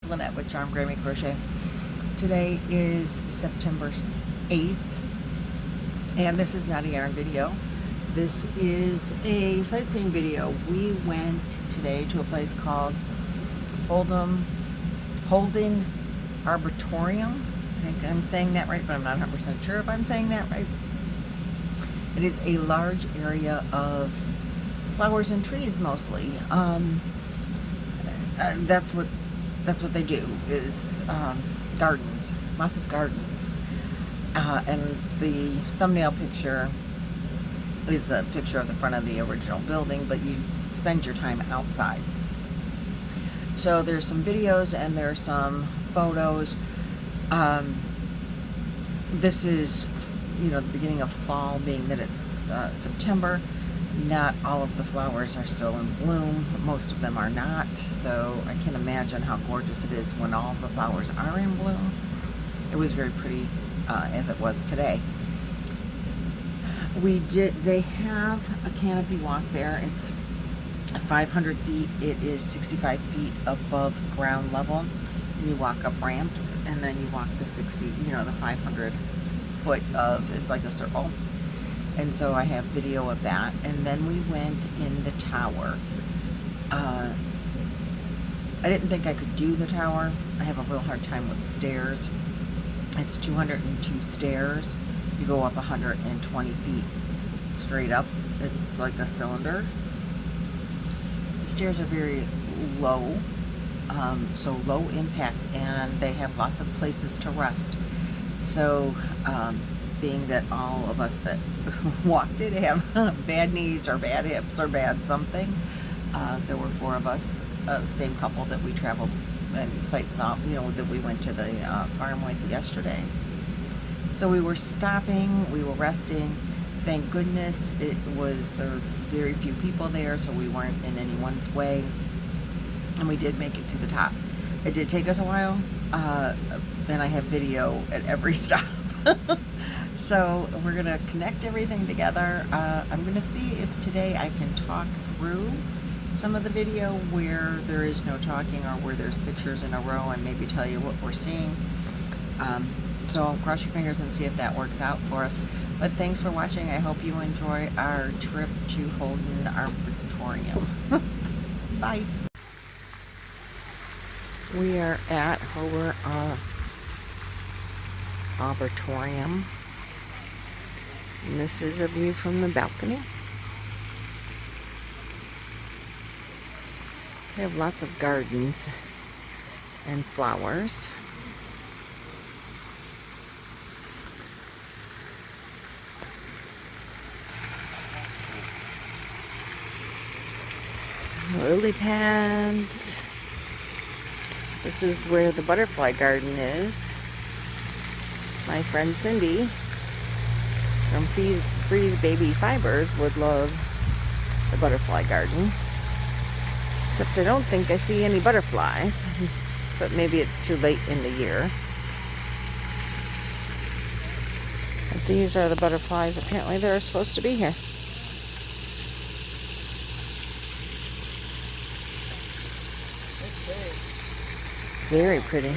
Lynette with Charm Grammy Crochet. Today is September 8th, and this is not a yarn video. This is a sightseeing video. We went today to a place called Holden Arboretum. I think I'm saying that right, but I'm not 100% sure if I'm saying that right. It is a large area of flowers and trees mostly. That's what they do, is gardens, lots of gardens. And the thumbnail picture is a picture of the front of the original building, but you spend your time outside. So there's some videos and there's some photos. This is, the beginning of fall, being that it's September. Not all of the flowers are still in bloom. Most of them are not. So I can imagine how gorgeous it is when all the flowers are in bloom. It was very pretty as it was today. They have a canopy walk there. It's 500 feet. It is 65 feet above ground level. And you walk up ramps, and then you walk the 500 foot of, it's like a circle. And so I have video of that. And then we went in the tower. I didn't think I could do the tower. I have a real hard time with stairs. It's 202 stairs. You go up 120 feet straight up. It's like a cylinder. The stairs are very low, so low impact, and they have lots of places to rest. So being that all of us that walked it have bad knees or bad hips or bad something, there were 4 of us, the same couple that we traveled and sight saw, that we went to the farm with yesterday. So we were stopping, we were resting. Thank goodness there was very few people there, so we weren't in anyone's way, and we did make it to the top. It did take us a while, and I have video at every stop. So we're gonna connect everything together. I'm gonna see if today I can talk through some of the video where there is no talking, or where there's pictures in a row, and maybe tell you what we're seeing. So cross your fingers and see if that works out for us. But thanks for watching. I hope you enjoy our trip to Holden Arboretum. Bye. We are at Holden Arboretum. And this is a view from the balcony. We have lots of gardens and flowers. Lily pads. This is where the butterfly garden is. My friend Cindy from Freeze Baby Fibers would love the butterfly garden. Except I don't think I see any butterflies, but maybe it's too late in the year. But these are the butterflies. Apparently they're supposed to be here. It's very pretty.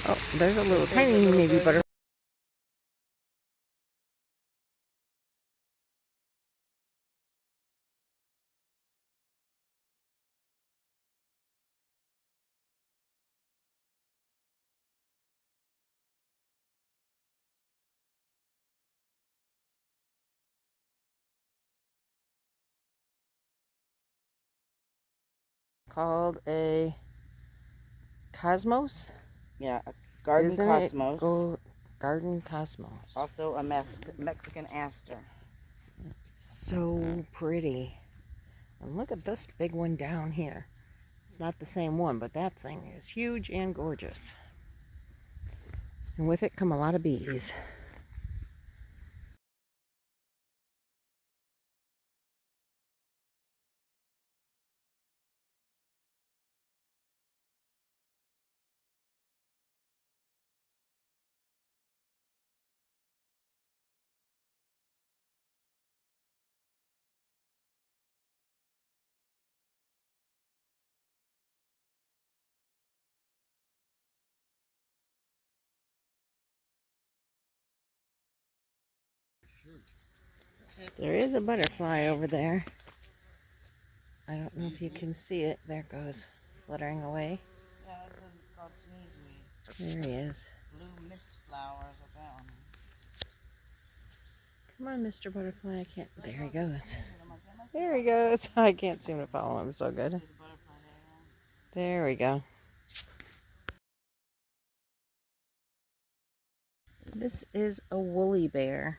Oh, there's a little tiny maybe butterfly. Called a cosmos? Yeah, a garden Isn't cosmos. Garden cosmos. Also a Mexican aster. So pretty. And look at this big one down here. It's not the same one, but that thing is huge and gorgeous. And with it come a lot of bees. There is a butterfly over there. I don't know if you can see it. There it goes, fluttering away. Yeah, it's called sneezeweed. There he is. Blue mist flowers are down. Come on, Mr. Butterfly. I can't. There he goes. There he goes. I can't seem to follow him so good. There we go. This is a woolly bear.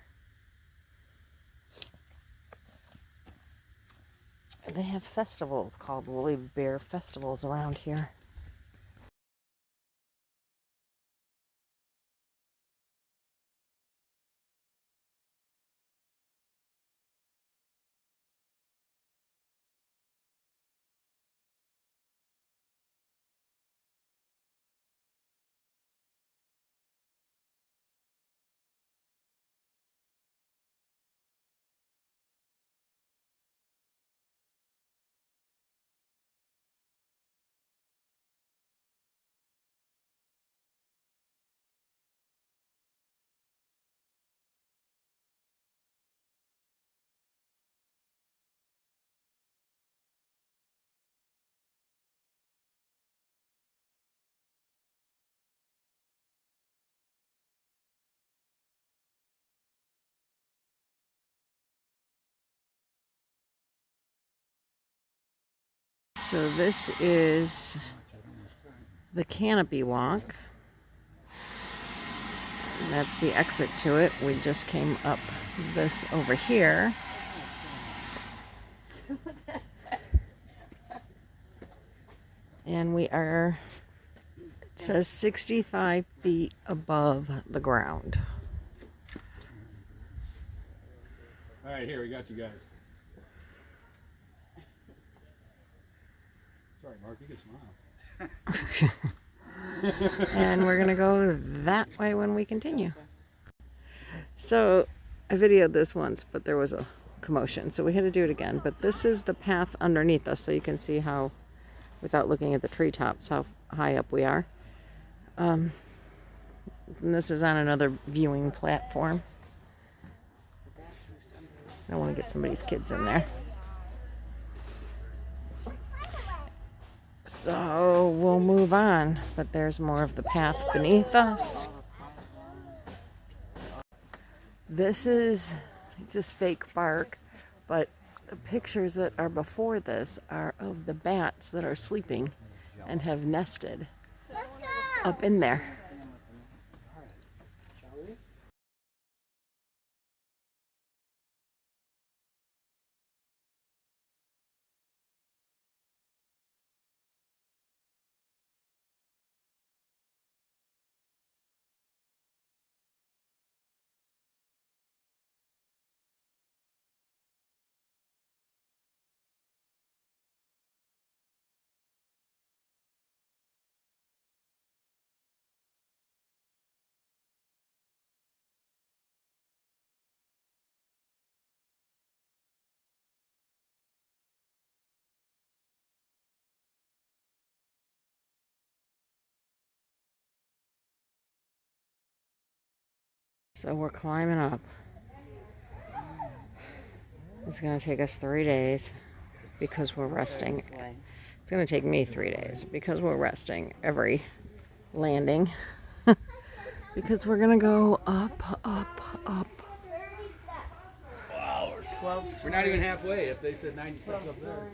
They have festivals called woolly bear festivals around here. So this is the canopy walk. And that's the exit to it. We just came up this over here. And we are, it says 65 feet above the ground. All right, here, we got you guys. Sorry, Mark, you can smile. And we're gonna go that way when we continue. So I videoed this once, but there was a commotion, so we had to do it again. But this is the path underneath us, so you can see how, without looking at the treetops, how high up we are. And this is on another viewing platform. I don't want to get somebody's kids in there. So we'll move on, but there's more of the path beneath us. This is just fake bark, but the pictures that are before this are of the bats that are sleeping and have nested up in there. So we're climbing up. It's going to take us 3 days because we're resting. It's going to take me 3 days because we're resting every landing. Because we're going to go up, up, up. Wow, we're not even halfway if they said 90 steps up there.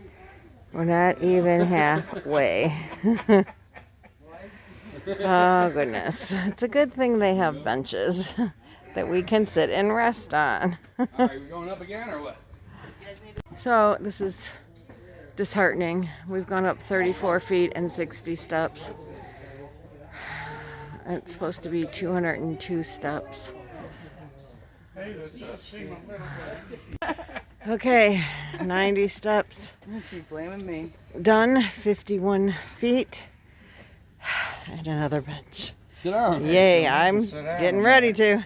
We're not even halfway. Oh, goodness. It's a good thing they have benches that we can sit and rest on. All right, we going up again or what? So this is disheartening. We've gone up 34 feet and 60 steps. It's supposed to be 202 steps. Okay, 90 steps. She's blaming me. Done, 51 feet. And another bench. Sit down. Yay, I'm getting ready to.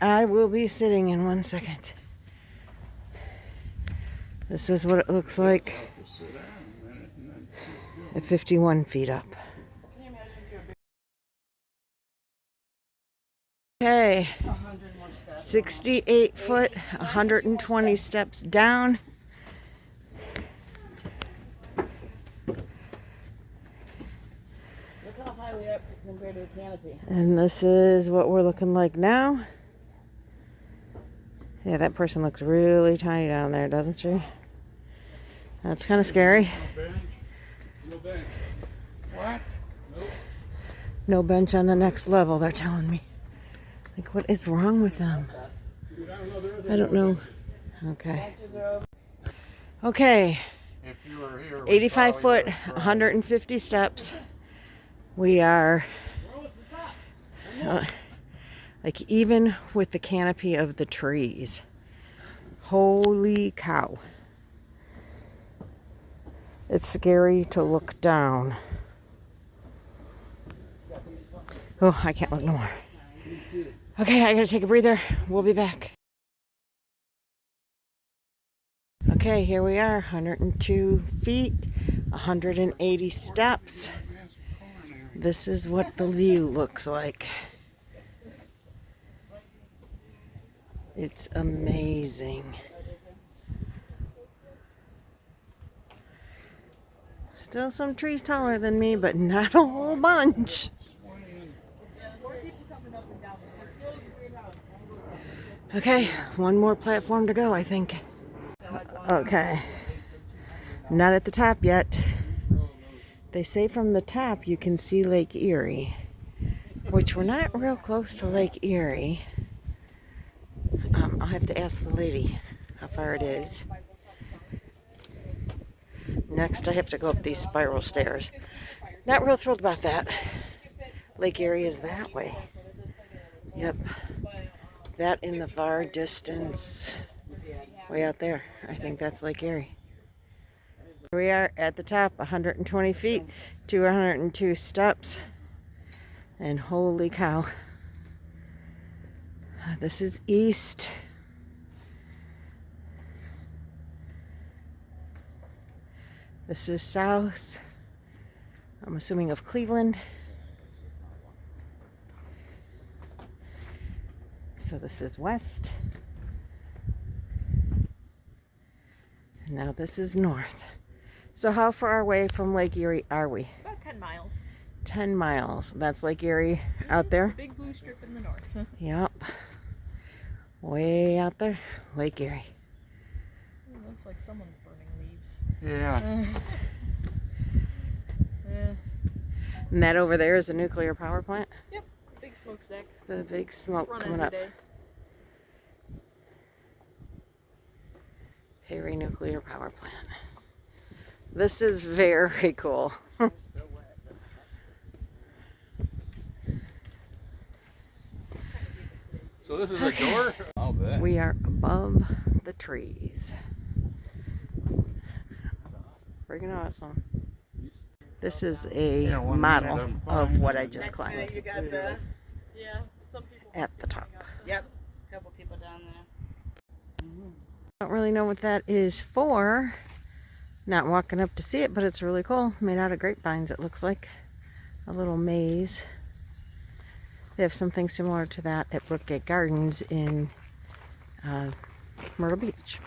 I will be sitting in 1 second. This is what it looks like at 51 feet up. Okay, 68 foot, 120 steps down. Look how high we are compared to the canopy. And this is what we're looking like now. Yeah, that person looks really tiny down there, doesn't she? That's kind of scary. No bench. What? Nope. No bench on the next level, they're telling me. Like, what is wrong with them? Dude, I don't know. There is I don't no know. bench. Okay. Benches are over. Okay. If you were here, 85 foot, 150 steps. We are like even with the canopy of the trees. Holy cow. It's scary to look down. Oh, I can't look no more. Okay, I gotta take a breather. We'll be back. Okay, here we are, 102 feet, 180 steps. This is what the view looks like. It's amazing. Still some trees taller than me, but not a whole bunch. Okay, one more platform to go, I think. Okay, not at the top yet. They say from the top you can see Lake Erie, which we're not real close to Lake Erie. I'll have to ask the lady how far it is. Next, I have to go up these spiral stairs. Not real thrilled about that. Lake Erie is that way. Yep. That in the far distance, way out there. I think that's Lake Erie. Here we are at the top, 120 feet, 202 steps. And holy cow. This is east. This is south. I'm assuming of Cleveland. So this is west. And now this is north. So how far away from Lake Erie are we? About 10 miles. 10 miles. That's Lake Erie out there? Big blue strip in the north. Yep. Way out there, Lake Erie. It looks like someone's burning leaves. Yeah. Yeah. And that over there is a nuclear power plant? Yep. Big smokestack. The big smoke Running coming up. today. Perry Nuclear Power Plant. This is very cool. So this is a door? I'll bet. We are above the trees. Freaking awesome. This is a model of what I just climbed You got the. Yeah. Some people at the top. Yep. Couple people down there. Don't really know what that is for. Not walking up to see it, but it's really cool. Made out of grapevines, it looks like. A little maze. They have something similar to that at Brookgate Gardens in Myrtle Beach.